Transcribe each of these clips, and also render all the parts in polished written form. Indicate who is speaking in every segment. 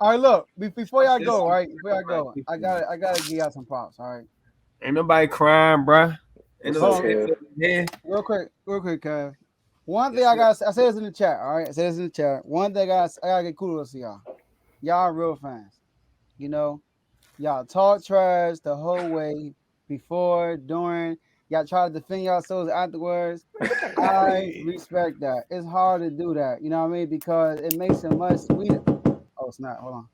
Speaker 1: All right, look. Before y'all go, all right. Before y'all go, I gotta give y'all some props. All right.
Speaker 2: Ain't nobody crying, bruh. Ain't
Speaker 3: What's
Speaker 2: no
Speaker 3: up,
Speaker 1: Hold on,
Speaker 3: Kev?
Speaker 2: here.
Speaker 1: real quick, Kev. One thing
Speaker 2: Yes,
Speaker 1: I
Speaker 2: sir.
Speaker 1: got, I said this in the chat. All right, I said this in the chat. One thing I gotta get kudos to y'all. Y'all real fans. You know, y'all talk trash the whole way, before, during. Y'all try to defend yourselves afterwards. I respect that. It's hard to do that. You know what I mean? Because it makes it much sweeter. Oh, it's not. Hold on.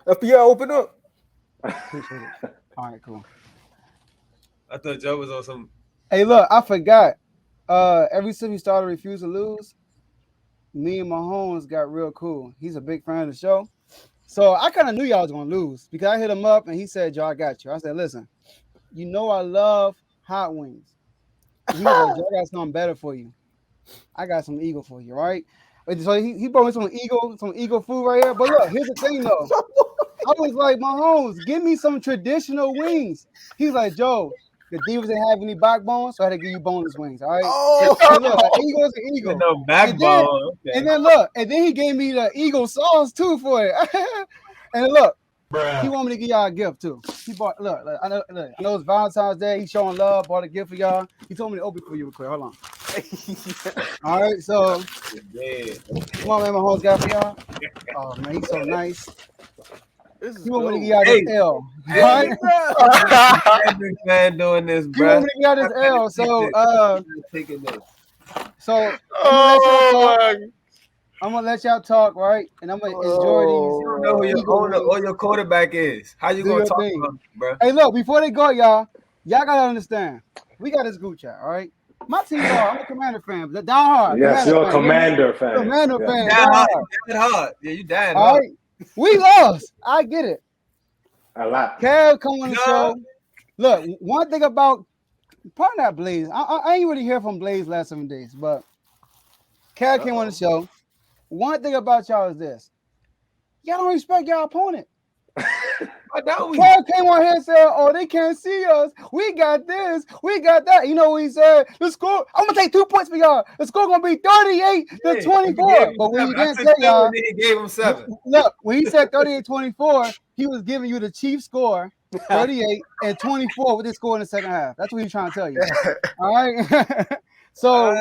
Speaker 4: FBI, open up.
Speaker 1: Appreciate it. All right, cool.
Speaker 2: I thought Joe was on some.
Speaker 1: Hey, look, I forgot. Ever since we started Refuse to Lose, me and Mahomes got real cool. He's a big fan of the show. So I kind of knew y'all was gonna lose because I hit him up and he said, "Joe, I got you." I said, "Listen, you know I love hot wings." He was like, "Joe, I got something better for you. I got some eagle for you, right?" So he brought me some eagle food right here. But look, here's the thing though. I was like, Mahomes, give me some traditional wings. He's like, Joe, the Divas didn't have any backbone, so I had to give you boneless wings. All right.
Speaker 4: Oh,
Speaker 1: And look, an eagle is an
Speaker 2: With
Speaker 1: eagle.
Speaker 2: no
Speaker 1: And then
Speaker 2: backbone.
Speaker 1: and
Speaker 2: Okay.
Speaker 1: then look, and then he gave me the eagle sauce too for it. And look, he wanted me to give y'all a gift too. He bought look, I know it's Valentine's Day. He's showing love, bought a gift for y'all. He told me to open it for you real quick. Hold on. All right, so
Speaker 2: Yeah.
Speaker 1: come on, man, Mahomes got for y'all. Oh man, he's so nice.
Speaker 4: this is
Speaker 1: He want me to give
Speaker 4: cold.
Speaker 1: y'all this
Speaker 2: Hey,
Speaker 1: L. All
Speaker 2: hey,
Speaker 1: right.
Speaker 2: every fan doing this,
Speaker 1: He want
Speaker 2: bruh.
Speaker 1: me to give y'all this
Speaker 2: I'm
Speaker 1: L. So
Speaker 2: taking this.
Speaker 1: I'm gonna let y'all
Speaker 4: Oh
Speaker 1: talk.
Speaker 4: my.
Speaker 1: I'm gonna let y'all talk, right? And I'm gonna enjoy these
Speaker 2: You don't know who your
Speaker 1: eagle
Speaker 2: owner or
Speaker 1: wings.
Speaker 2: your quarterback is. How you
Speaker 1: Do
Speaker 2: gonna
Speaker 1: your
Speaker 2: talk
Speaker 1: thing.
Speaker 2: about him, bruh?
Speaker 1: Hey, look, before they go, y'all gotta understand. We got this group chat, all right? My team hard. I'm a Commander fan, but down hard.
Speaker 3: Yes,
Speaker 1: Commander
Speaker 3: you're a
Speaker 1: fan. You hear me?
Speaker 3: Commander fan.
Speaker 1: Commander
Speaker 3: Yes.
Speaker 1: fan,
Speaker 2: Die
Speaker 1: down
Speaker 2: hard.
Speaker 1: hard.
Speaker 2: You died hard. Yeah, you died
Speaker 1: All
Speaker 2: hard.
Speaker 1: right. We lost. I get it.
Speaker 3: A lot.
Speaker 1: Kev come on the
Speaker 2: God.
Speaker 1: show. Look, one thing about probably not Blaze. I ain't really hear from Blaze last 7 days, but Kev came on the show. One thing about y'all is this: y'all don't respect y'all opponent.
Speaker 2: Why don't we?
Speaker 1: Kev came on here and said, "Oh, they can't see us. We got this. We got that." You know what he said? The score. I'm gonna take 2 points for y'all. The score gonna be 38 to
Speaker 2: Yeah, he gave
Speaker 1: 24.
Speaker 2: him
Speaker 1: But what he
Speaker 2: 7. I
Speaker 1: didn't
Speaker 2: took
Speaker 1: tell
Speaker 2: 2
Speaker 1: y'all,
Speaker 2: and then he gave him 7.
Speaker 1: look, when he said 38-24, he was giving you the Chiefs score, 38 and 24 with this score in the second half. That's what he's trying to tell you. All right. So,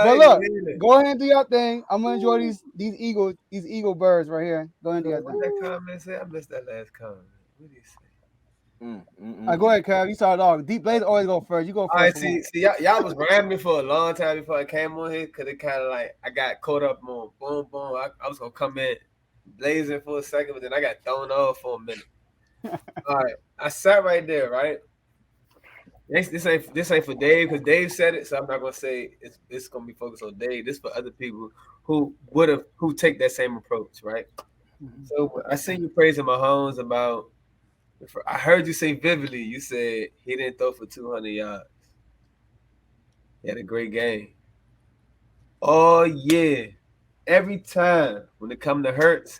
Speaker 1: but look,
Speaker 2: Yeah.
Speaker 1: go ahead and do your thing. I'm gonna enjoy these eagle birds right here. Go ahead and do your
Speaker 2: What
Speaker 1: thing.
Speaker 2: that comment say? I missed that last comment. What did he say?
Speaker 1: Go ahead, Kev. You started off. Deep Blaze always go first. You go
Speaker 2: All
Speaker 1: first
Speaker 2: right,
Speaker 1: for
Speaker 2: see,
Speaker 1: one.
Speaker 2: see, y'all was rambling for a long time before I came on here because it kind of like I got caught up on boom, boom. I was gonna come in blazing for a second, but then I got thrown off for a minute. All right, I sat right there, right. This ain't for Dave because Dave said it, so I'm not gonna say it's gonna be focused on Dave. This for other people who take that same approach, right?
Speaker 1: Mhm.
Speaker 2: So I seen you praising Mahomes about. I heard you say vividly. You said he didn't throw for 200 yards. He had a great game. Oh yeah, every time when it come to Hurts,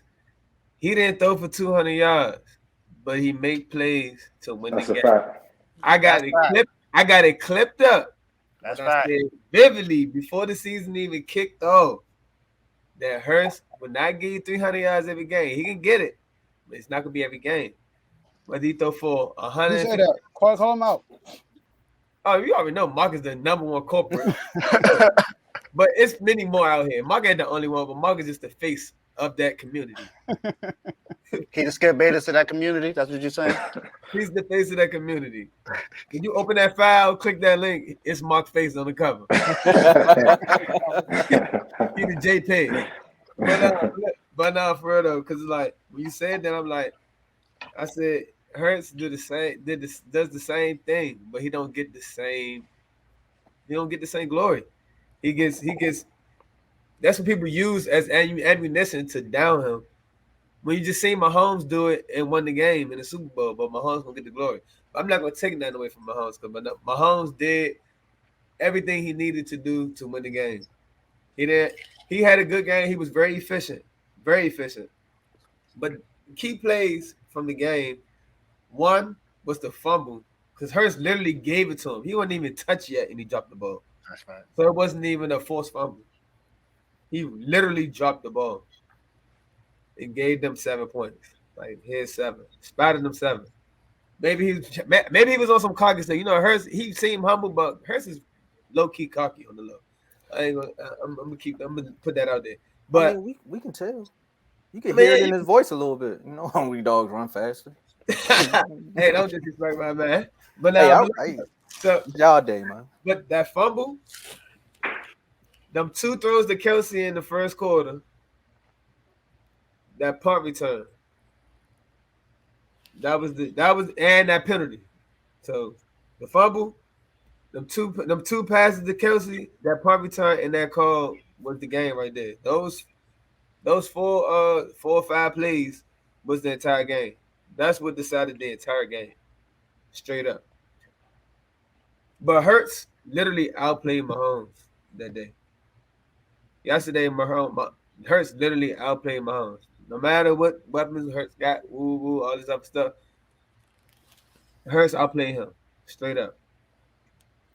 Speaker 2: he didn't throw for 200 yards, but he make plays to win the
Speaker 3: That's a
Speaker 2: game.
Speaker 3: fact.
Speaker 2: I got
Speaker 5: That's
Speaker 2: it
Speaker 5: fact.
Speaker 2: clipped. I got it clipped up,
Speaker 5: That's
Speaker 2: and I
Speaker 5: fact.
Speaker 2: said vividly before the season even kicked off that Hurts will not give you 300 yards every game. He can get it, but it's not gonna be every game. Whether he throw for
Speaker 1: Who said
Speaker 2: 150.
Speaker 1: that? Call him out.
Speaker 2: Oh, you already know Mark is the number one corporate. But it's many more out here. Mark ain't the only one, but Mark is just the face of that community.
Speaker 5: He the skip betas to that community. That's what you're saying.
Speaker 2: He's the face of that community. When you open that file, click that link, it's Mark's face on the cover. He the JPEG. But for real though, because like when you said that, I'm like, I said Hurts does the same thing, but he don't get the same. He don't get the same glory. He gets. That's what people use as ammunition to down him. When you just seen Mahomes do it and won the game in the Super Bowl, but Mahomes gonna get the glory. But I'm not gonna take nothing away from Mahomes because Mahomes did everything he needed to do to win the game. He did. He had a good game. He was very efficient, very efficient. But key plays from the game, one was the fumble because Hurst literally gave it to him. He wasn't even touched yet, and he dropped the ball.
Speaker 5: That's right.
Speaker 2: So it wasn't even a forced fumble. He literally dropped the ball. and gave them 7 points. Like here's 7, spotted them 7. Maybe he was on some cocky stuff. You know, Hurst. He seemed humble, but Hurst is low key cocky on the low. I ain't gonna. I'm gonna put that out there.
Speaker 4: I
Speaker 2: But
Speaker 4: mean, we can tell. You can hear
Speaker 2: man,
Speaker 4: it in his voice a little bit. You know, hungry dogs run faster.
Speaker 2: hey, don't disrespect my man. But
Speaker 4: Hey,
Speaker 2: now, so
Speaker 4: y'all day, man.
Speaker 2: but that fumble, them 2 throws to Kelsey in the first quarter, that punt return, that was and that penalty. So the fumble, them two passes to Kelsey, that punt return, and that call was the game right there. Those 4 or 5 plays was the entire game. That's what decided the entire game, straight up. But Hurts literally outplayed Mahomes that day. Yesterday, Hurts literally outplayed Mahomes. No matter what weapons Hurts got, all this other stuff, Hurts outplayed him straight up.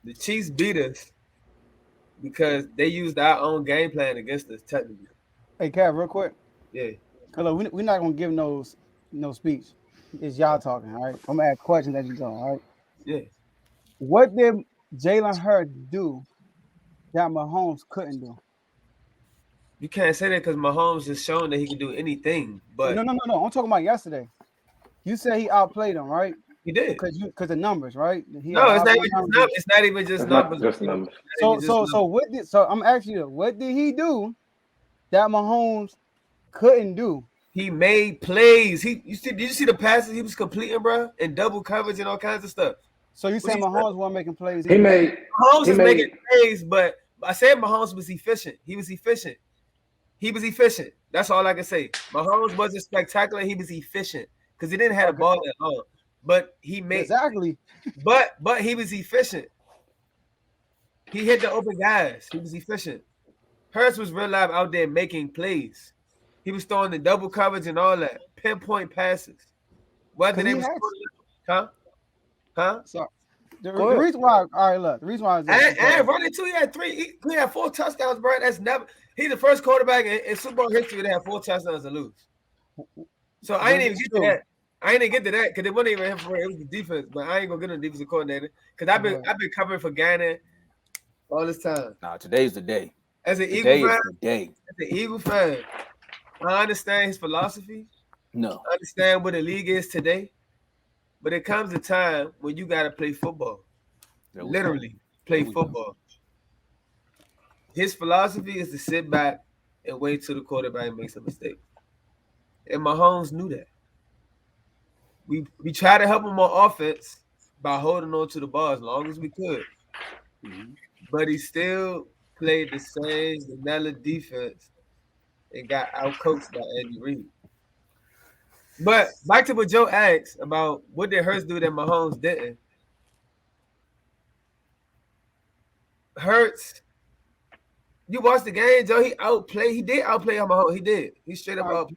Speaker 2: The Chiefs beat us because they used our own game plan against us. Technically,
Speaker 1: Hey, Cav, real quick.
Speaker 2: yeah,
Speaker 1: Hello, we're not gonna give no speech. It's y'all talking, all right? I'm gonna ask questions as you go, all right?
Speaker 2: yeah.
Speaker 1: What did Jalen Hurts do that Mahomes couldn't do?
Speaker 2: You can't say that because Mahomes has shown that he can do anything, but
Speaker 1: No. I'm talking about yesterday. You said he outplayed him, right?
Speaker 2: he did.
Speaker 1: Because the numbers, right? He had
Speaker 2: No,
Speaker 1: a high numbers.
Speaker 2: it's not even just
Speaker 5: It's not
Speaker 2: numbers.
Speaker 5: just
Speaker 2: It's
Speaker 5: numbers.
Speaker 2: not
Speaker 1: So
Speaker 2: even just
Speaker 1: so so
Speaker 2: numbers.
Speaker 1: what did so I'm asking you, what did he do that Mahomes couldn't do?
Speaker 2: He made plays. Did you see the passes he was completing, bro? And double coverage and all kinds of stuff.
Speaker 1: So you
Speaker 2: Was
Speaker 1: saying
Speaker 2: he
Speaker 1: Mahomes wasn't making plays
Speaker 5: He
Speaker 1: either?
Speaker 5: made
Speaker 2: Mahomes
Speaker 5: he
Speaker 2: is making
Speaker 5: made
Speaker 2: plays, but I said Mahomes was efficient. He was efficient. He was efficient. That's all I can say. Mahomes wasn't spectacular. He was efficient because he didn't have the
Speaker 1: Okay,
Speaker 2: ball at all. But he made,
Speaker 1: exactly.
Speaker 2: but he was efficient. He hit the open guys. He was efficient. Hurst was real live out there making plays. He was throwing the double coverage and all that, pinpoint passes. Whether
Speaker 1: Because
Speaker 2: they
Speaker 1: he
Speaker 2: was,
Speaker 1: had
Speaker 2: huh, huh,
Speaker 1: so the
Speaker 4: Go ahead.
Speaker 1: reason why, all right, look, the reason why is this
Speaker 2: and
Speaker 1: because
Speaker 2: running too. He had 4 touchdowns, bro. That's never. He's the first quarterback in Super Bowl history to have 4 touchdowns and lose. So I ain't
Speaker 1: which
Speaker 2: even
Speaker 1: is
Speaker 2: get to
Speaker 1: true.
Speaker 2: that. I ain't even get to that because it wasn't even him for it. It was the defense. But I ain't gonna get on the defensive coordinator because
Speaker 1: But
Speaker 2: I've been covering for Gannon all this time.
Speaker 4: Nah, today's the day.
Speaker 2: As an Eagle
Speaker 4: Today
Speaker 2: fan,
Speaker 4: is the day.
Speaker 2: I understand his philosophy.
Speaker 4: No.
Speaker 2: I understand what the league is today. But it comes a time when you gotta play football.
Speaker 4: There we go.
Speaker 2: Literally play
Speaker 4: There we go.
Speaker 2: football. His philosophy is to sit back and wait till the quarterback makes a mistake. And Mahomes knew that. We tried to help him on offense by holding on to the ball as long as we could.
Speaker 4: Mhm.
Speaker 2: But he still played the same vanilla defense and got outcoached by Andy Reid. But back to what Joe asked about what did Hurts do that Mahomes didn't. Hurts, you watched the game, Joe. He did outplay Mahomes. He did. He straight up
Speaker 1: all right,
Speaker 2: outplayed.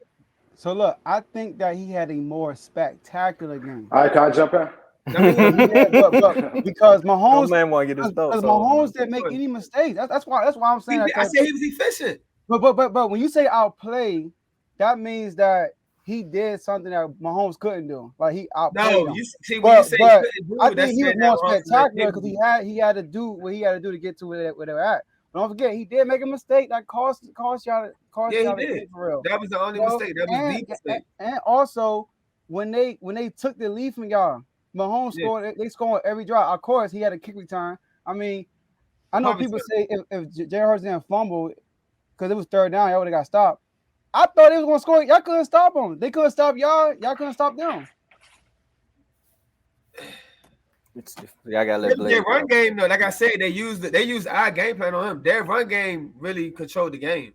Speaker 1: so look, I think that he had a more spectacular game.
Speaker 5: all right, can I jump in?
Speaker 2: I mean,
Speaker 1: Yeah, but because
Speaker 4: No
Speaker 1: Mahomes,
Speaker 4: man want to get his thoughts
Speaker 1: because
Speaker 4: off, man.
Speaker 1: Mahomes didn't make any mistakes. That's why I'm saying that.
Speaker 2: I said he was efficient.
Speaker 1: But when you say outplay, that means that he did something that Mahomes couldn't do. Like he outplayed
Speaker 2: No,
Speaker 1: him.
Speaker 2: you see when you say he
Speaker 1: But
Speaker 2: couldn't
Speaker 1: I
Speaker 2: do,
Speaker 1: think
Speaker 2: that's
Speaker 1: he was
Speaker 2: saying that
Speaker 1: more
Speaker 2: Mahomes is
Speaker 1: spectacular because
Speaker 2: incapable.
Speaker 1: he had to do what he had to do to get to where they were at. But don't forget, he did make a mistake that cost
Speaker 2: Yeah, he
Speaker 1: y'all the
Speaker 2: did.
Speaker 1: game for real.
Speaker 2: That was the only
Speaker 1: You know,
Speaker 2: mistake. That was the mistake.
Speaker 1: and also when they took the lead from y'all, Mahomes
Speaker 2: Yeah,
Speaker 1: scored. They scored every drive. Of course, he had a kick return. I mean, I know
Speaker 2: punt
Speaker 1: people
Speaker 2: return.
Speaker 1: say if Jalen Hurts didn't fumble because it was third down, y'all would have got stopped. I thought they was gonna score. Y'all couldn't stop them. They couldn't stop y'all. Y'all couldn't stop them.
Speaker 4: I gotta let
Speaker 2: Their
Speaker 4: Blaze
Speaker 2: run
Speaker 4: go.
Speaker 2: game, though, like I said, they used our game plan on him. Their run game really controlled the game.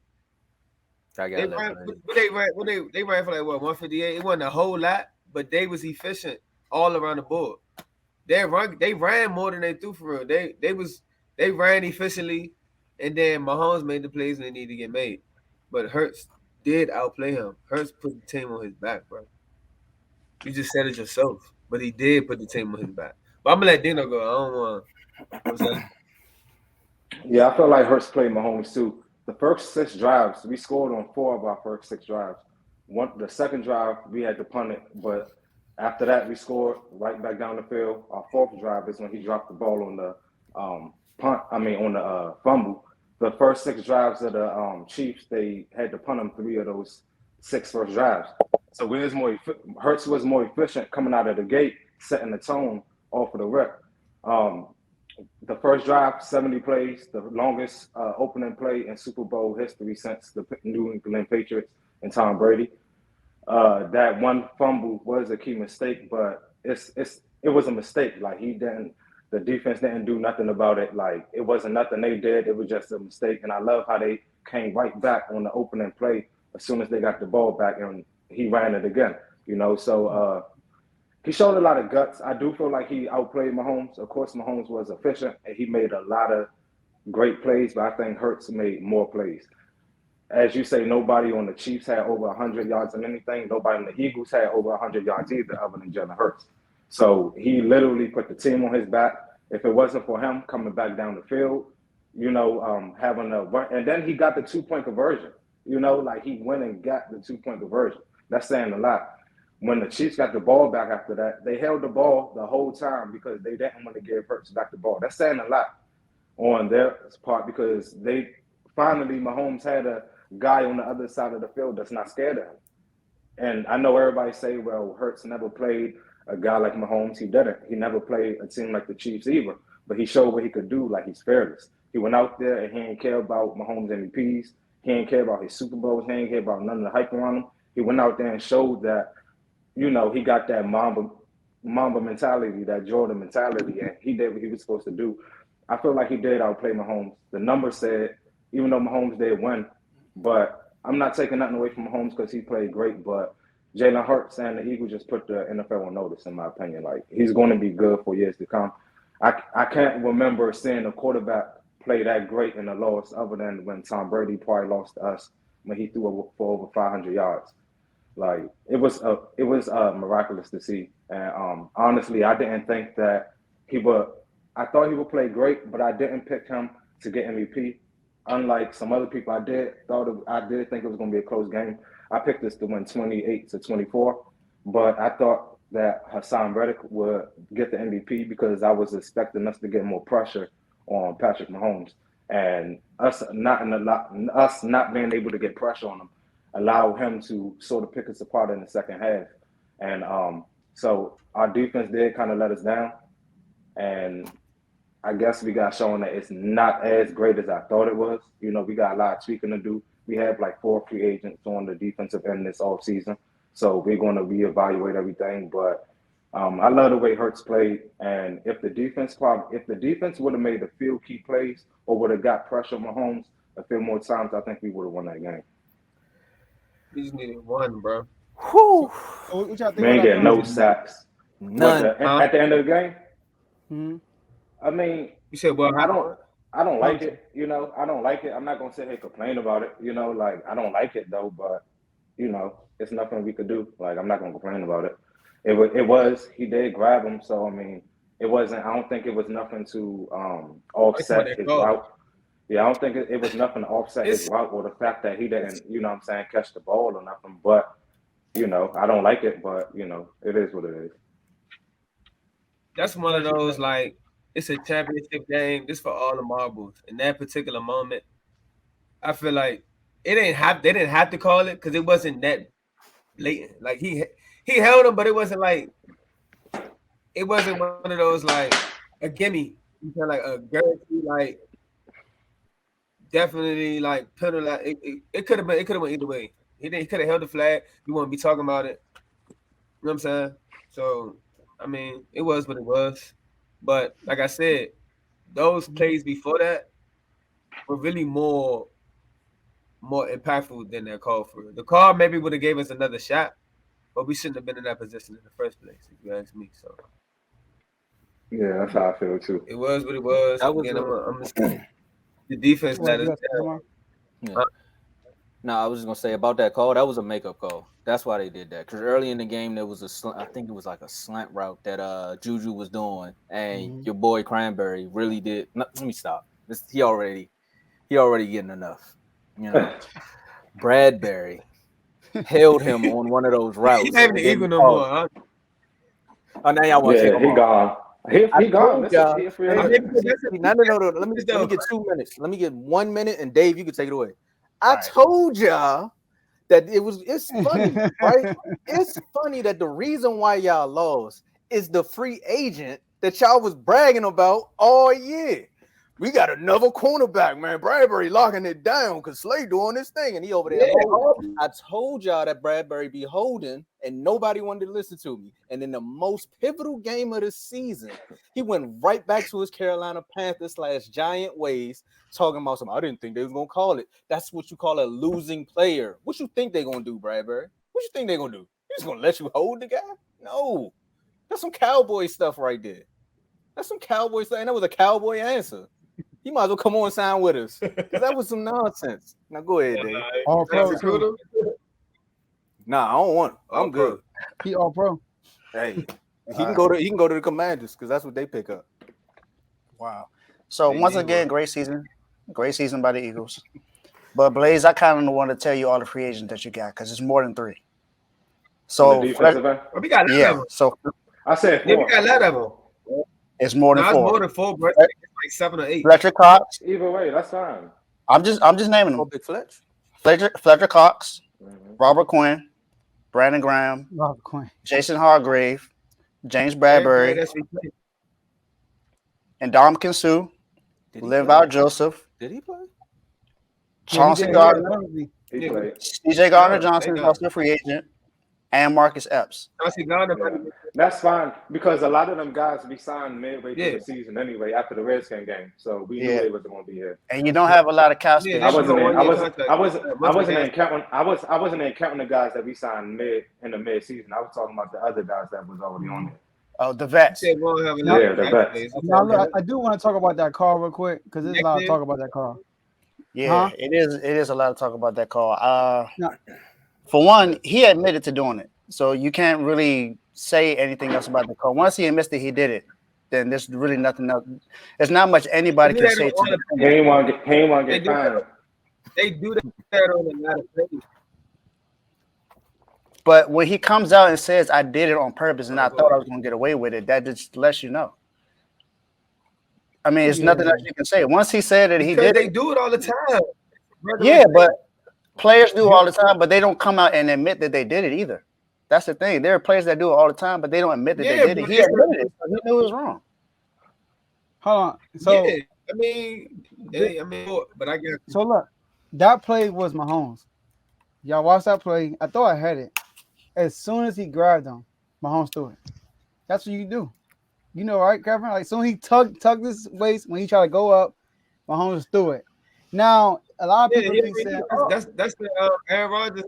Speaker 4: I
Speaker 2: They
Speaker 4: gotta let
Speaker 2: ran,
Speaker 4: Blaze.
Speaker 2: they ran for like what 158. It wasn't a whole lot, but they was efficient all around the board. They ran more than they threw for real. They ran efficiently, and then Mahomes made the plays when they needed to get made. But Hurts did outplay him. Hurts put the team on his back, bro. You just said it yourself, but he did put the team on his back. But I'm gonna let Dino go. I don't want. I'm saying,
Speaker 5: Yeah, I feel like Hurts played Mahomes too. The first 6 drives, we scored on 4 of our first 6 drives.
Speaker 3: The second drive we had to punt it, but after that we scored right back down the field. Our fourth drive is when he dropped the ball on the punt. I mean on the fumble. The first six drives of the Chiefs, they had to punt them three of those six first drives. So Hurts was more efficient coming out of the gate, setting the tone off of the rip. Um, the first drive, 70 plays, the longest opening play in Super Bowl history since the New England Patriots and Tom Brady. That one fumble was a key mistake, but it was a mistake. Like the defense didn't do nothing about it. Like it wasn't nothing they did. It was just a mistake. And I love how they came right back on the opening play as soon as they got the ball back, and he ran it again. So he showed a lot of guts. I do feel like he outplayed Mahomes. Of course, Mahomes was efficient and he made a lot of great plays, but I think Hurts made more plays. As you say, nobody on the Chiefs had over 100 yards in anything. Nobody on the Eagles had over 100 yards either, other than Jalen Hurts. So he literally put the team on his back. If it wasn't for him coming back down the field, having a run, and then he got the 2 point conversion. Like he went and got the 2 point conversion. That's saying a lot. When the Chiefs got the ball back after that, they held the ball the whole time because they didn't want to give Hurts back the ball. That's saying a lot on their part because they finally Mahomes had a guy on the other side of the field that's not scared of him. And I know everybody say, well, Hurts never played a guy like Mahomes. He didn't. He never played a team like the Chiefs either. But he showed what he could do. Like he's fearless. He went out there and he didn't care about Mahomes MVPs. He didn't care about his Super Bowls. He didn't care about none of the hype around him. He went out there and showed that, he got that Mamba mentality, that Jordan mentality, and he did what he was supposed to do. I feel like he did outplay Mahomes. The numbers said, even though Mahomes did win, but I'm not taking nothing away from Mahomes because he played great. But Jalen Hurts and the Eagles just put the NFL on notice, in my opinion. Like he's going to be good for years to come. I can't remember seeing a quarterback play that great in a loss, other than when Tom Brady probably lost to us when he threw for over 500 yards. Like it was miraculous to see. And honestly, I didn't think that he would. I thought he would play great, but I didn't pick him to get MVP. Unlike some other people, I did think it was going to be a close game. I picked this to win 28-24, but I thought that Hassan Reddick would get the MVP because I was expecting us to get more pressure on Patrick Mahomes, and us not being able to get pressure on him allow him to sort of pick us apart in the second half. And so our defense did kind of let us down. And I guess we got shown that it's not as great as I thought it was. We got a lot of tweaking to do. We have like 4 free agents on the defensive end this off season. So we're going to reevaluate everything. But I love the way Hurts played. And if the defense would have made a few key plays or would have got pressure on Mahomes a few more times, I think we would have won that game.
Speaker 2: We just needed one, bro.
Speaker 4: Whew.
Speaker 1: So what y'all think
Speaker 3: We ain't
Speaker 1: about
Speaker 3: getting no sacks.
Speaker 4: None.
Speaker 3: At the end of the game,
Speaker 1: Mm-hmm.
Speaker 3: I mean,
Speaker 2: You said, well,
Speaker 3: I don't like it. I don't like it. I'm not gonna sit here and complain about it. Like I don't like it though, but it's nothing we could do. Like I'm not gonna complain about it. He did grab him, so I mean, it wasn't. I don't think it was nothing to offset his route. Yeah, I don't think it was nothing to offset his route or the fact that he didn't, catch the ball or nothing. But I don't like it, but it is what it is.
Speaker 2: that's one of those like it's a championship game. This for all the marbles. In that particular moment, I feel like they didn't have to call it because it wasn't that blatant. Like he held him, but it wasn't one of those like a gimme. You feel like a guarantee, like definitely like penalized. It could have went either way. He could have held the flag. We wouldn't be talking about it. You know what I'm saying? So I mean, it was what it was. But like I said, those plays before that were really more impactful than that call for it. The call maybe would have gave us another shot, but we shouldn't have been in that position in the first place, if you ask me. So
Speaker 3: Yeah, that's how I feel too.
Speaker 2: it was what it was.
Speaker 4: That was
Speaker 2: Again, the defense let us down.
Speaker 4: Yeah. No, I was just gonna say about that call. That was a makeup call. That's why they did that. Because early in the game, there was I think it was like a slant route that Juju was doing, and your boy Cranberry really did. No, let me stop. He already getting enough. Bradbury held him on one of those routes.
Speaker 2: He's not even
Speaker 4: and
Speaker 2: the
Speaker 4: then
Speaker 2: Eagle
Speaker 4: he
Speaker 2: no
Speaker 4: called.
Speaker 2: more. Huh?
Speaker 4: Oh, now y'all want to take
Speaker 3: Yeah,
Speaker 4: him
Speaker 3: he
Speaker 4: off.
Speaker 3: gone. He gone.
Speaker 4: told
Speaker 3: That's
Speaker 4: y'all.
Speaker 3: it. He a free
Speaker 4: Hey,
Speaker 2: I
Speaker 3: agent.
Speaker 2: mean, that's
Speaker 4: no. Let me
Speaker 2: though.
Speaker 4: get 2 minutes. Let me get 1 minute, and Dave, you can take it away. I
Speaker 5: All right.
Speaker 4: told y'all that it's funny, right? It's funny that the reason why y'all lost is the free agent that y'all was bragging about all year. We got another cornerback, man. Bradbury locking it down because Slay doing this thing, and he over there holding. I told y'all that Bradbury be holding, and nobody wanted to listen to me. And in the most pivotal game of the season, he went right back to his Carolina Panthers / Giant ways, talking about something. I didn't think they was gonna call it. That's what you call a losing player. What you think they gonna do, Bradbury? What you think they gonna do? You just gonna let you hold the guy? No, that's some cowboy stuff right there. That's some cowboy stuff, and that was a cowboy answer. He might as well come on and sign with us because that was some nonsense. Now go ahead, Dave.
Speaker 1: All pro.
Speaker 2: Recruiter?
Speaker 4: Nah, I don't want him. I'm
Speaker 2: All pro.
Speaker 4: good.
Speaker 1: He all pro.
Speaker 4: Hey, he can go to the Commanders because that's what they pick up.
Speaker 5: Wow. So
Speaker 2: They
Speaker 5: once
Speaker 2: need
Speaker 5: again,
Speaker 2: one.
Speaker 5: great season by the Eagles. But Blaze, I kind of want to tell you all the free agents that you got because it's more than 3.
Speaker 3: On
Speaker 5: So
Speaker 3: the defensive end.
Speaker 2: Oh, we got a lot of
Speaker 5: yeah,
Speaker 2: them.
Speaker 5: so
Speaker 3: I said 4.
Speaker 2: Yeah, we got a lot of them.
Speaker 5: it's more
Speaker 2: No,
Speaker 5: than
Speaker 2: it's
Speaker 5: 4.
Speaker 2: more than 4, bro. It's like 7 or 8.
Speaker 5: Fletcher Cox.
Speaker 3: Either way, that's fine.
Speaker 5: I'm just naming
Speaker 4: Oh,
Speaker 5: them.
Speaker 4: Big Fletch.
Speaker 5: Fletcher Cox,
Speaker 3: Mm-hmm.
Speaker 5: Robert Quinn, Brandon Graham,
Speaker 1: Rob Quinn.
Speaker 5: Jason Hargrave, James
Speaker 2: Everybody
Speaker 5: Bradbury,
Speaker 2: that's replaced.
Speaker 5: and Dominican Sue,
Speaker 4: Did he
Speaker 5: Linval
Speaker 4: play?
Speaker 5: Joseph,
Speaker 4: Did he play?
Speaker 5: Chauncey
Speaker 1: Yeah, he did.
Speaker 5: Gardner,
Speaker 3: He
Speaker 2: Yeah,
Speaker 3: played.
Speaker 5: CJ Gardner
Speaker 2: Yeah,
Speaker 5: Johnson
Speaker 2: they
Speaker 5: is
Speaker 2: got-
Speaker 5: also a free agent, and Marcus Epps.
Speaker 2: Chauncey Gardner,
Speaker 3: Yeah. That's fine because a lot of them guys be signed midway through
Speaker 2: Yeah.
Speaker 3: the season anyway after the Redskin game, so we
Speaker 5: Yeah.
Speaker 3: knew they wasn't going to be here.
Speaker 5: And you don't have a lot of cap
Speaker 2: Yeah,
Speaker 5: space.
Speaker 3: I wasn't.
Speaker 2: one
Speaker 3: I
Speaker 2: year
Speaker 3: wasn't.
Speaker 2: contract.
Speaker 3: I wasn't. I
Speaker 2: Most of
Speaker 3: wasn't
Speaker 2: the
Speaker 3: in counting. I wasn't in counting the guys that we signed in the mid season. I was talking about the other guys that was already on there.
Speaker 5: Oh, the vets.
Speaker 2: Said we don't have a
Speaker 1: Yeah,
Speaker 2: lot
Speaker 3: the
Speaker 2: of cap
Speaker 3: vets.
Speaker 2: space.
Speaker 1: Now, look, I do want to talk about that call real quick because there's a lot of
Speaker 2: Next
Speaker 1: talk about that call.
Speaker 5: Yeah,
Speaker 1: Huh?
Speaker 5: it is a lot of talk about that call.
Speaker 1: No.
Speaker 5: For one, he admitted to doing it, so you can't really say anything else about the call. Once he admits that he did it, then there's really nothing else. There's not much anybody
Speaker 2: They
Speaker 5: can
Speaker 2: do
Speaker 5: say
Speaker 2: that on
Speaker 5: to
Speaker 3: He ain't want to
Speaker 2: They
Speaker 3: get
Speaker 2: do
Speaker 3: fined.
Speaker 2: They do that on a lot of things.
Speaker 5: But when he comes out and says, "I did it on purpose and I thought I was going to get away with it," that just lets you know. I mean, it's nothing else you can say. Once he said that he
Speaker 2: Because
Speaker 5: did
Speaker 2: they
Speaker 5: it,
Speaker 2: do it all the time.
Speaker 5: yeah, but players do all the time, but they don't come out and admit that they did it either. That's the thing. There are players that do it all the time, but they don't admit that they did it.
Speaker 2: but
Speaker 5: He admitted it. So he knew it was wrong.
Speaker 1: Hold on. So,
Speaker 2: yeah, I mean, but I guess
Speaker 1: so look, that play was Mahomes. Y'all watch that play. I thought I had it. As soon as he grabbed him, Mahomes threw it. That's what you do. You know, right, Kevin? Like, soon he tugged his waist when he tried to go up, Mahomes threw it. Now, a lot of people keep saying,
Speaker 2: that's the Aaron Rodgers.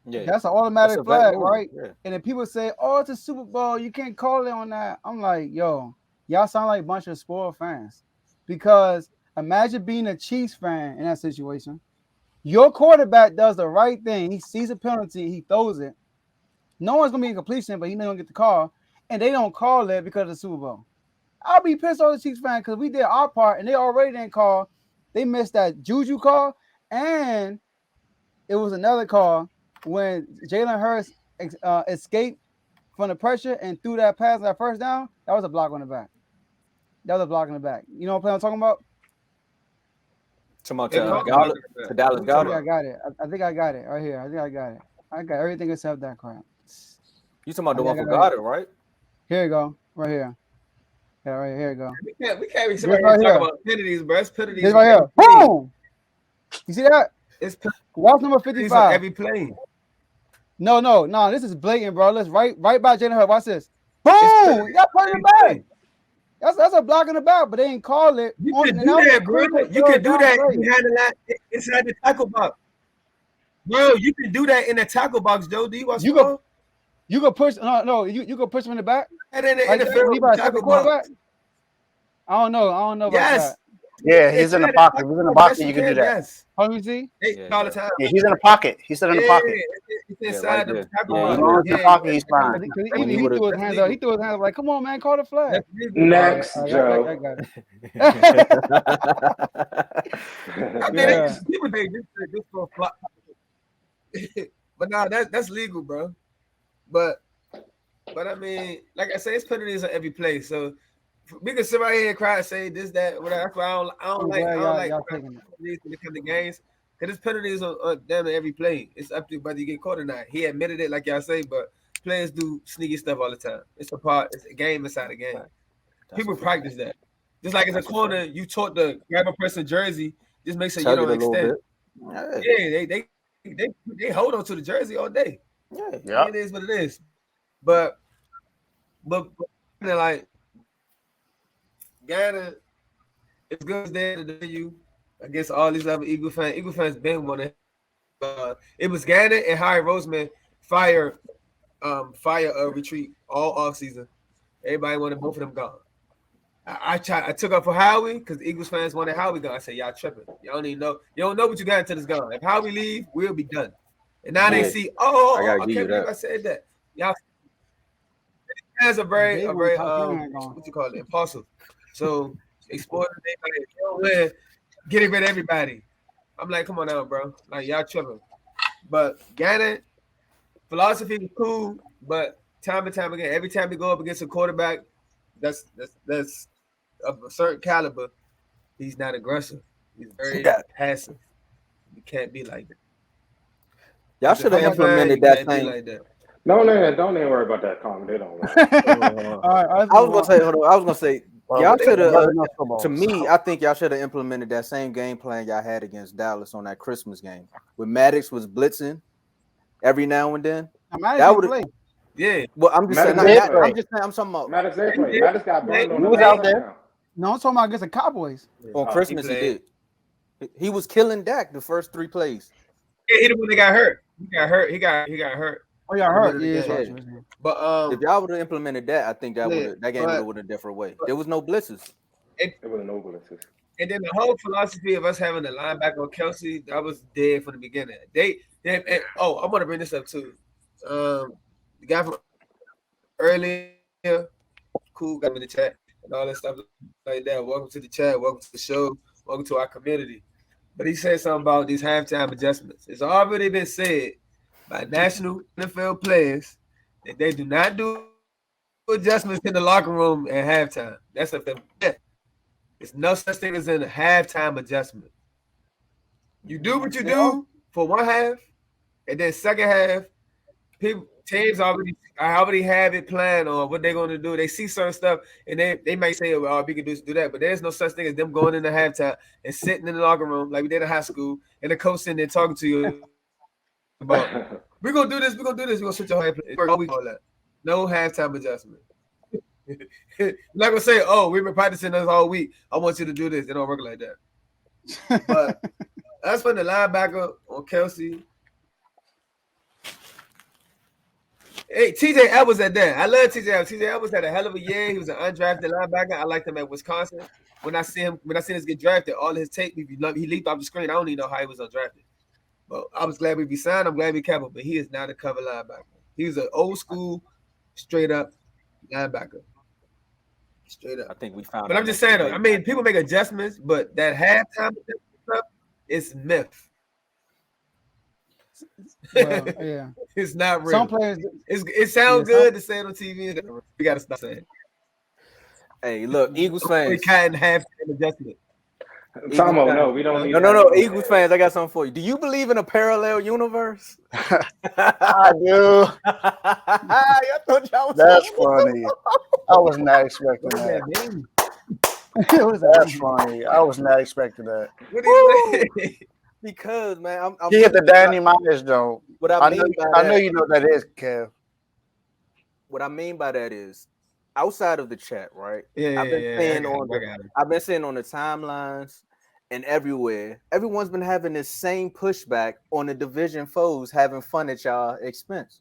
Speaker 4: Yeah,
Speaker 1: that's an automatic
Speaker 4: That's a
Speaker 1: flag,
Speaker 4: vet move.
Speaker 1: right?
Speaker 4: Yeah.
Speaker 1: And then people say, "Oh, it's a Super Bowl. You can't call it on that." I'm like, "Yo, y'all sound like a bunch of spoiled fans." Because imagine being a Chiefs fan in that situation. Your quarterback does the right thing. He sees a penalty, he throws it. No one's gonna be in completion, but he's not gonna get the call, and they don't call it because of the Super Bowl. I'll be pissed off the Chiefs fan because we did our part and they already didn't call. They missed that Juju call, and it was another call when Jalen Hurts escaped from the pressure and threw that pass, that first down. That was a block on the back. That was a block on the back. You know what I'm talking about?
Speaker 4: To
Speaker 2: Dallas
Speaker 1: I think I got it. I think I got it right here. I think I got it. I got everything except that crap.
Speaker 4: You talking about the
Speaker 1: I
Speaker 4: one
Speaker 1: think
Speaker 4: for
Speaker 1: I got
Speaker 4: Goddard, right?
Speaker 1: Here you go. Right here. Yeah, right here you go.
Speaker 2: We can't be somebody
Speaker 1: right
Speaker 2: talk
Speaker 1: here.
Speaker 2: about penalties, bro. It's penalties.
Speaker 1: This right here. Boom! You see that?
Speaker 2: It's
Speaker 1: Watch number
Speaker 2: penalties on
Speaker 1: 55.
Speaker 2: every play.
Speaker 1: No. This is blatant, bro. Let's right by Jalen Hurts. Watch this. Boom!
Speaker 2: penalties
Speaker 1: You got put in
Speaker 2: every
Speaker 1: the back.
Speaker 2: play.
Speaker 1: That's a block in the back, but they ain't call it.
Speaker 2: You
Speaker 1: On-
Speaker 2: can
Speaker 1: and
Speaker 2: do
Speaker 1: that was
Speaker 2: that,
Speaker 1: a
Speaker 2: bro.
Speaker 1: critical
Speaker 2: You can
Speaker 1: third
Speaker 2: do
Speaker 1: down
Speaker 2: that
Speaker 1: play.
Speaker 2: behind the line inside the tackle box. Bro, you can do that in the tackle box, Joe. Do you watch
Speaker 1: You
Speaker 2: football?
Speaker 1: You can push. No. You can push him in the back.
Speaker 2: And in the
Speaker 1: Like
Speaker 2: NFL,
Speaker 1: when he about to
Speaker 2: tackle
Speaker 1: the quarterback.
Speaker 2: box.
Speaker 1: I don't know about
Speaker 2: Yes.
Speaker 1: that.
Speaker 5: Yeah, he's in the pocket. If he's in the pocket, you can do that.
Speaker 2: Yes.
Speaker 1: Hold me see.
Speaker 2: They all the time.
Speaker 5: Yeah, he's in the pocket. He's still in the pocket.
Speaker 2: It's
Speaker 4: Yeah,
Speaker 2: inside
Speaker 4: right
Speaker 2: the
Speaker 4: there.
Speaker 2: tackle
Speaker 4: Yeah,
Speaker 2: box.
Speaker 5: As long as he's in the pocket, he's fine.
Speaker 1: Because
Speaker 4: When
Speaker 1: he
Speaker 4: he would've-
Speaker 1: threw his hands up. He threw his hands up like, "Come on, man, call the flag."
Speaker 2: That's legal.
Speaker 3: Next,
Speaker 1: I
Speaker 3: Joe.
Speaker 1: got it.
Speaker 2: I mean,
Speaker 1: Yeah.
Speaker 2: people think this for flop. But now that's legal, bro. But I mean, like I say, it's penalties on every play. So we can sit right here and cry and say this, that, whatever. That's why
Speaker 1: I'm glad
Speaker 2: I don't like
Speaker 1: y'all taking it.
Speaker 2: penalties when it comes to games. Because it's penalties on damn near every play. It's up to whether you get caught or not. He admitted it, like y'all say, but players do sneaky stuff all the time. It's a game inside a game. People practice that. Just like as a corner, you taught to grab a person's jersey, just make sure you
Speaker 4: Tug it
Speaker 2: don't
Speaker 4: a little
Speaker 2: extend.
Speaker 4: bit.
Speaker 2: Yeah, they hold on to the jersey all day.
Speaker 4: Yeah.
Speaker 5: Yeah.
Speaker 2: It is what it is. But like Ghana, it's good as they to do you against all these other Eagle fans. Eagle fans been wanting. It was Ghana and Harry Roseman fire a retreat all off season. Everybody wanted both of them gone. I took up for Howie because Eagles fans wanted Howie gone. I said, y'all tripping. Y'all don't even know. You don't know what you got until it's gone. If Howie leave, we'll be done. And now they see, I can't believe I said that. Y'all fans are very what you call it, impulsive. So exploiting they getting rid of everybody. I'm like, come on now, bro. Like y'all tripping. But Gannon, philosophy was cool, but time and time again, every time we go up against a quarterback that's of a certain caliber, he's not aggressive. He's very passive. You can't be like that.
Speaker 4: Y'all should have implemented that thing.
Speaker 2: Like that.
Speaker 3: Don't even worry about that comment. They don't worry.
Speaker 1: I
Speaker 4: was gonna say, hold on. I was gonna say, y'all should have.
Speaker 5: to
Speaker 4: To me, I think y'all should have implemented that same game plan y'all had against Dallas on that Christmas game, where Maddox was blitzing every now and then. That would have.
Speaker 2: Yeah.
Speaker 4: Well, I'm just saying. I'm talking about.
Speaker 3: Maddox did play. Maddox got burned on
Speaker 5: He was out there.
Speaker 1: No, I'm talking about against the Cowboys.
Speaker 4: On Christmas, he did. He was killing Dak the first 3 plays.
Speaker 2: Yeah, he the one that got hurt. He got hurt.
Speaker 1: Oh, y'all hurt. Yeah.
Speaker 2: But
Speaker 4: if y'all would have implemented that, I think that game would have went a different way. There was no blitzes.
Speaker 3: There was no blitzes.
Speaker 2: And then the whole philosophy of us having the linebacker on Kelsey, that was dead from the beginning. I want to bring this up too. The guy from earlier, cool, got me in the chat and all that stuff like that. Welcome to the chat. Welcome to the show. Welcome to our community. But he said something about these halftime adjustments. It's already been said by national NFL players that they do not do adjustments in the locker room at halftime. That's a It's no such thing as a halftime adjustment. You do what you do for one half, and then second half, teams already have it planned on what they're going to do. They see certain stuff, and they might say, "Well, we can do that," but there's no such thing as them going into halftime and sitting in the locker room like we did in high school, and the coach sitting there talking to you about, "We're gonna do this. We're gonna switch your play." All that. No halftime adjustment. I'm not gonna say, "Oh, we've been practicing this all week. I want you to do this." It don't work like that. But that's when the linebacker on Kelsey. Hey, TJ Edwards at that. I love TJ Edwards. TJ Edwards had a hell of a year. He was an undrafted linebacker. I liked him at Wisconsin. When I seen him get drafted, all his tape, he leaped off the screen. I don't even know how he was undrafted. But I was glad we signed. I'm glad we kept him. But he is not a cover linebacker. He's an old school, straight up linebacker. Straight up.
Speaker 4: I think we found.
Speaker 2: But I'm just saying, though. I mean, people make adjustments, but that halftime stuff is myth.
Speaker 1: Well, yeah,
Speaker 2: it's not real.
Speaker 1: Some players,
Speaker 2: it sounds good to say it on TV. We gotta stop saying.
Speaker 4: Hey, look, Eagles fans.
Speaker 2: We can't have an adjustment.
Speaker 3: Tomo, no, we don't need.
Speaker 4: No, Eagles fans. I got something for you. Do you believe in a parallel universe?
Speaker 5: I do.
Speaker 4: I thought y'all was
Speaker 5: That's funny. I was not expecting that. That's funny. I was not expecting that.
Speaker 2: What do you mean?
Speaker 5: Because man, I'm he hit the Danny Myers though. What I know you know what that is, Kev.
Speaker 4: What I mean by that is outside of the chat, right?
Speaker 2: Yeah,
Speaker 4: I've been seeing on the timelines and everywhere. Everyone's been having this same pushback on the division foes having fun at y'all expense.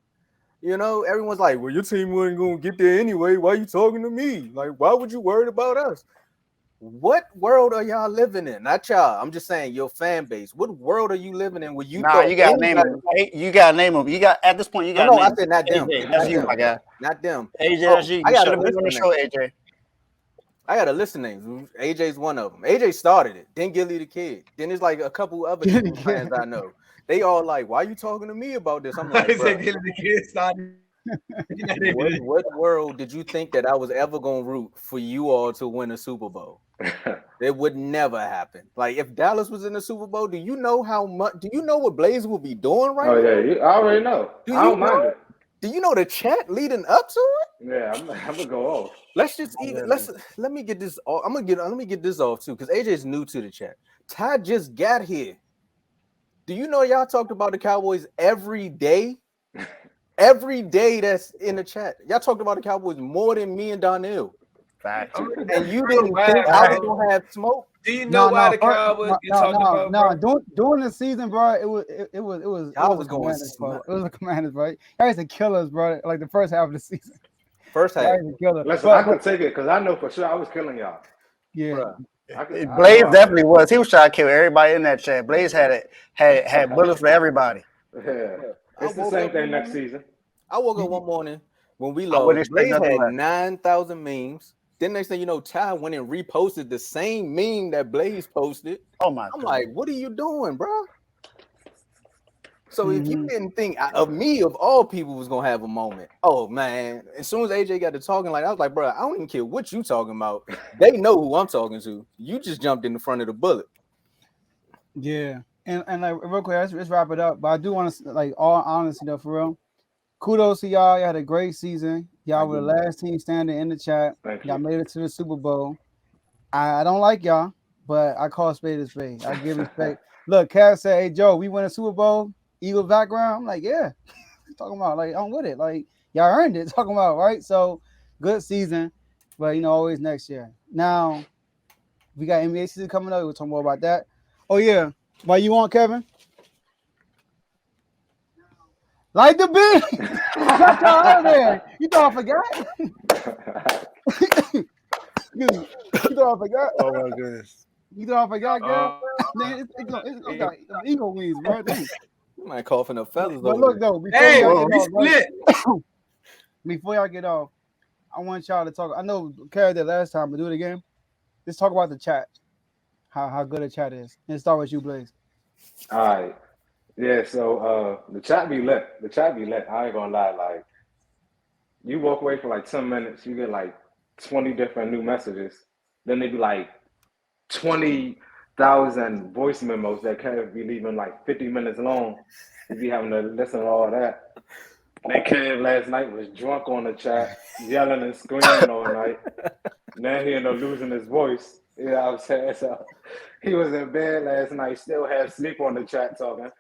Speaker 4: You know, everyone's like, "Well, your team wasn't gonna get there anyway. Why are you talking to me? Like, why would you worry about us?" What world are y'all living in? Not y'all. I'm just saying your fan base. What world are you living in? Where you?
Speaker 5: Nah, you gotta name them. You gotta name them. You got at this point. You got.
Speaker 4: No, I said not them.
Speaker 5: AJ, that's you, my guy.
Speaker 4: Not them.
Speaker 5: AJ, that's you. You should have been on the show, AJ.
Speaker 4: I got a list of names. AJ's one of them. AJ started it. Then Gilly the Kid. Then there's like a couple other fans I know. They all like, why you talking to me about this? I'm like,
Speaker 2: He
Speaker 4: bro,
Speaker 2: said, "Get the kids started."
Speaker 4: what world did you think that I was ever gonna root for you all to win a Super Bowl? It would never happen. Like if Dallas was in the Super Bowl, do you know how much? Do you know what Blaze will be doing right
Speaker 3: Oh
Speaker 4: now?
Speaker 3: yeah, I already know.
Speaker 4: Do
Speaker 3: I
Speaker 4: you
Speaker 3: don't mind
Speaker 4: know?
Speaker 3: it.
Speaker 4: Do you know the chat leading up to it?
Speaker 3: Yeah, I'm gonna go off.
Speaker 4: Let's just even let me get this. Let me get this off too, because AJ is new to the chat. Ty just got here. Do you know y'all talked about the Cowboys every day? Every day that's in the chat. Y'all talked about the Cowboys more than me and Donnell.
Speaker 5: Facts.
Speaker 4: And you didn't think I was gonna have smoke?
Speaker 2: Do you know why the
Speaker 1: first,
Speaker 2: Cowboys get talked about, bro?
Speaker 1: During the season, bro, it was
Speaker 4: Y'all
Speaker 1: a
Speaker 4: was going
Speaker 1: Commanders, bro. It was a Commanders, bro. Y'all used to kill us, bro. Like the first half of the season,
Speaker 4: first half.
Speaker 1: y'all used to kill us.
Speaker 3: Listen, I could take it because I know for sure I was killing y'all.
Speaker 1: Yeah,
Speaker 4: Bruh.
Speaker 5: Blaze definitely was. He was trying to kill everybody in that chat. Blaze had bullets for everybody.
Speaker 3: Yeah, it's the same thing next season.
Speaker 4: I woke up one morning when we
Speaker 5: I wouldn't
Speaker 4: lost.
Speaker 5: expect
Speaker 4: Blaze
Speaker 5: nothing
Speaker 4: had
Speaker 5: less.
Speaker 4: 9,000 memes. Then next thing you know, Ty went and reposted the same meme that Blaze posted.
Speaker 5: Oh my
Speaker 4: I'm
Speaker 5: god!
Speaker 4: like, what are you doing, bro? So if you didn't think of me, of all people, was gonna have a moment, oh man! As soon as AJ got to talking, like I was like, bro, I don't even care what you talking about. They know who I'm talking to. You just jumped in the front of the bullet.
Speaker 1: yeah. And like real quick, let's wrap it up. But I do want to like all honesty though, for real. Kudos to y'all. Y'all had a great season. Y'all were the last team standing in the chat.
Speaker 3: Thank
Speaker 1: Y'all
Speaker 3: you.
Speaker 1: made it to the Super Bowl. I don't like y'all, but I call spade a spade. I give respect. Look, Cass said, "Hey Joe, we win a Super Bowl, Eagle background." I'm like, "Yeah." Talking about like I'm with it. Like y'all earned it. Talking about right. So good season, but always next year. Now we got NBA season coming up. We'll talk more about that. Oh yeah, why you want Kevin? Like the beat. Got y'all out of there. You thought I forgot? you thought I forgot?
Speaker 5: Oh my goodness!
Speaker 1: You thought I forgot, girl? Man, it's got ego wings, bro.
Speaker 4: You might coughing up feathers
Speaker 1: But
Speaker 4: over
Speaker 1: look
Speaker 4: there.
Speaker 1: though, before
Speaker 2: Hey,
Speaker 1: y'all
Speaker 2: we
Speaker 1: get off, right?
Speaker 2: split.
Speaker 1: Before y'all get off, I want y'all to talk. I know Carrie did last time, but do it again. Let's talk about the chat. How good the chat is. And start with you, Blaze.
Speaker 3: All right. Yeah, so the chat be lit. The chat be lit. I ain't gonna lie. Like you walk away for like 10 minutes, you get like 20 different new messages. Then they be like 20,000 voice memos that can't be leaving like 50 minutes long. You be having to listen to all that. That kid last night was drunk on the chat, yelling and screaming all night. Now he ended up losing his voice. You know what I'm saying? So he was in bed last night, still had sleep on the chat talking.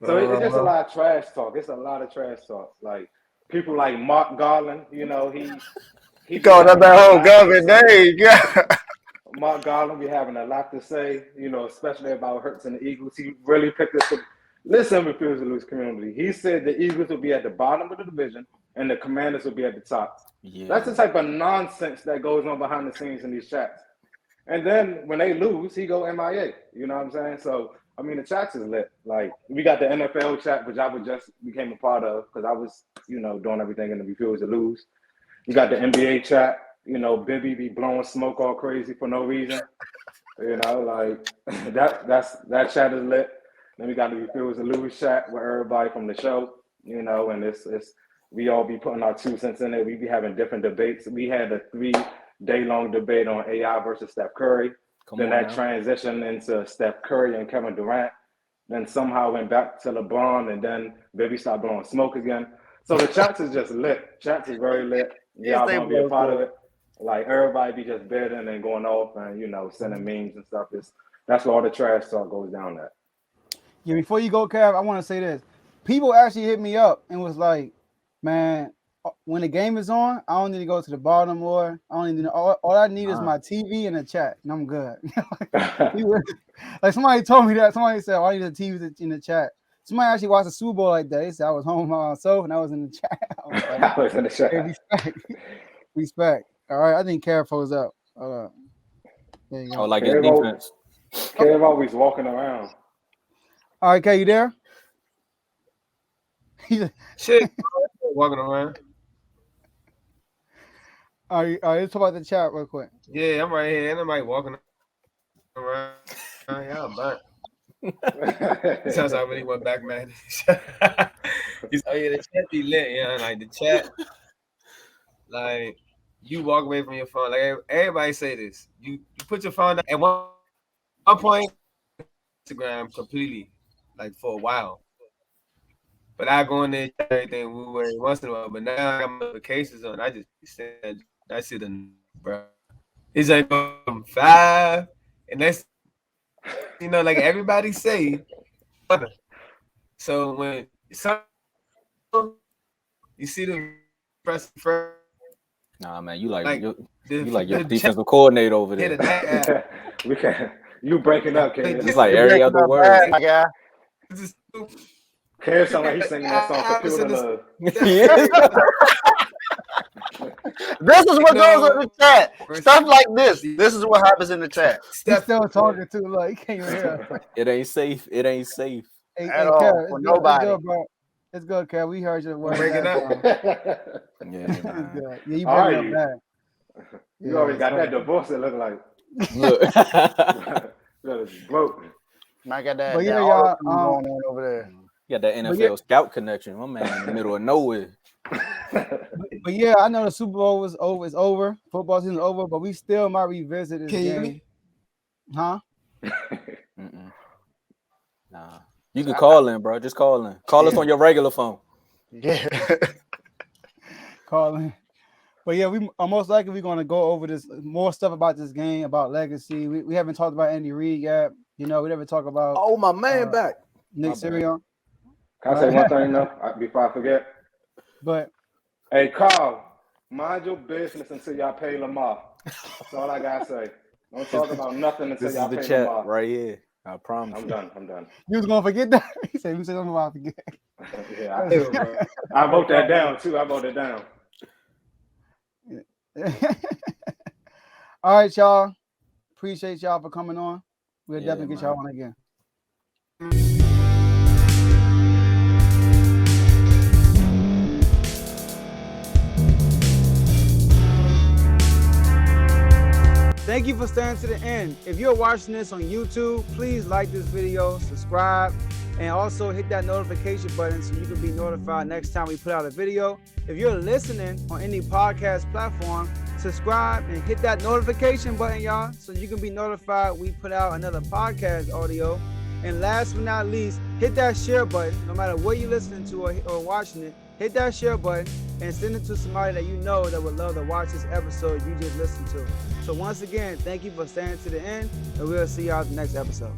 Speaker 3: So it's just a lot of trash talk. It's a lot of trash talk. Like people like Mark Garland, he
Speaker 5: You
Speaker 3: be
Speaker 5: called up
Speaker 3: having a
Speaker 5: that whole
Speaker 3: lot to
Speaker 5: government
Speaker 3: say.
Speaker 5: name, yeah.
Speaker 3: Mark Garland be having a lot to say, especially about Hurts and the Eagles. He really picked us. Listen, refuse to lose community. He said the Eagles will be at the bottom of the division and the Commanders will be at the top.
Speaker 4: Yeah.
Speaker 3: That's the type of nonsense that goes on behind the scenes in these chats. And then when they lose, he go MIA. You know what I'm saying? So I mean, the chats is lit. Like we got the NFL chat, which I would just became a part of because I was, doing everything in the refuse to lose. You got the NBA chat. Bibby be blowing smoke all crazy for no reason. Like that chat is lit. Then we got the refuse to lose chat with everybody from the show. And it's we all be putting our 2 cents in it. We be having different debates. We had a 3-day long debate on AI versus Steph Curry. Then that transitioned into Steph Curry and Kevin Durant. Then somehow went back to LeBron, and then Bibby started blowing smoke again. So the chats is just lit. Chats is very lit. Y'all gonna be a part of it. Like everybody be just bidding and going off and sending memes and stuff. That's where all the trash talk goes down at.
Speaker 1: Yeah, before you go, Cav, I want to say this. People actually hit me up and was like, "Man, when the game is on, I don't need to go to the bottom or I don't need to. All I need is my TV and a chat, and I'm good." Like somebody told me that. Somebody said, "Oh, I need a TV in the chat." Somebody actually watched the Super Bowl like that. They said I was home by myself and I was in the chat. I was like,
Speaker 3: I was in the chat.
Speaker 1: Hey, respect. All right, I think Careful's up. There you go.
Speaker 4: Oh, like his defense.
Speaker 3: Kev always walking around.
Speaker 1: All right, Kay, you there?
Speaker 2: Shit, walking around.
Speaker 1: All right, let's talk about the chat real quick.
Speaker 2: Yeah, I'm right here, and I'm like walking around. Y'all burnt. Sounds like I really went back, man. He's oh yeah, the chat be lit, yeah. Like the chat, like you walk away from your phone. Like everybody say this. You put your phone down at one point, Instagram completely, like for a while. But I go in there, check everything once in a while. But now I got my notifications on. I just I see the bro. It's like 5, and that's like everybody say. So when some you see the press first,
Speaker 4: Nah, man, you like your
Speaker 2: the
Speaker 4: defensive coordinator over there.
Speaker 3: We can't. You breaking up, Kid.
Speaker 4: It's like every other word.
Speaker 5: My guy.
Speaker 3: Kid sound like he's singing that song Computer Love.
Speaker 4: Yeah.
Speaker 5: This is what goes on the chat. Stuff like this. This is what happens in the chat.
Speaker 1: He's still talking too. Look, he can't even hear.
Speaker 4: It ain't safe. It ain't safe.
Speaker 1: Hey,
Speaker 5: At all,
Speaker 1: Kev,
Speaker 5: for
Speaker 1: it's
Speaker 5: nobody.
Speaker 1: Good, bro. It's good, Kev. We heard your word.
Speaker 2: Breaking up.
Speaker 4: Yeah,
Speaker 1: It's
Speaker 4: man.
Speaker 1: good. Yeah, you
Speaker 3: All
Speaker 1: bring
Speaker 3: right.
Speaker 1: up bad.
Speaker 3: You already got that divorce. It look like
Speaker 4: Look.
Speaker 3: it's broke.
Speaker 5: I got that.
Speaker 1: But yeah,
Speaker 5: that
Speaker 1: y'all,
Speaker 5: going on over there.
Speaker 4: Got that NFL scout connection. My man in the middle of nowhere.
Speaker 1: But yeah, I know the Super Bowl is over. It's over. Football season is over, but we still might revisit this
Speaker 2: Can you hear
Speaker 1: game.
Speaker 2: me?
Speaker 1: Huh?
Speaker 4: Mm-mm. Nah. You can call in, bro. Just call in. Call us on your regular phone.
Speaker 5: Yeah.
Speaker 1: Calling. But yeah, we are most likely we're going to go over this more stuff about this game, about legacy. We haven't talked about Andy Reid yet. We never talk about
Speaker 4: Oh, my man back.
Speaker 1: Nick Sirianni.
Speaker 3: Can I say one thing though before I forget?
Speaker 1: But
Speaker 3: Hey, Carl, mind your business until y'all pay Lamar. That's all I gotta say. Don't talk about nothing until
Speaker 4: This
Speaker 3: y'all
Speaker 4: is the
Speaker 3: pay
Speaker 4: chat
Speaker 3: Lamar.
Speaker 4: right here. I promise.
Speaker 3: I'm done. I'm done.
Speaker 1: you was going to forget that? He said, "We said something about forget."
Speaker 3: Yeah, I wrote that down too. I wrote it down.
Speaker 1: All right, y'all. Appreciate y'all for coming on. We'll
Speaker 4: Yeah,
Speaker 1: definitely get
Speaker 4: man.
Speaker 1: y'all on again. Thank you for staying to the end. If you're watching this on YouTube, please like this video, subscribe, and also hit that notification button so you can be notified next time we put out a video. If you're listening on any podcast platform, subscribe and hit that notification button, y'all, so you can be notified we put out another podcast audio. And last but not least, hit that share button. No matter what you're listening to or watching it, hit that share button and send it to somebody that you know that would love to watch this episode you just listened to. So once again, thank you for staying to the end, and we'll see y'all at the next episode.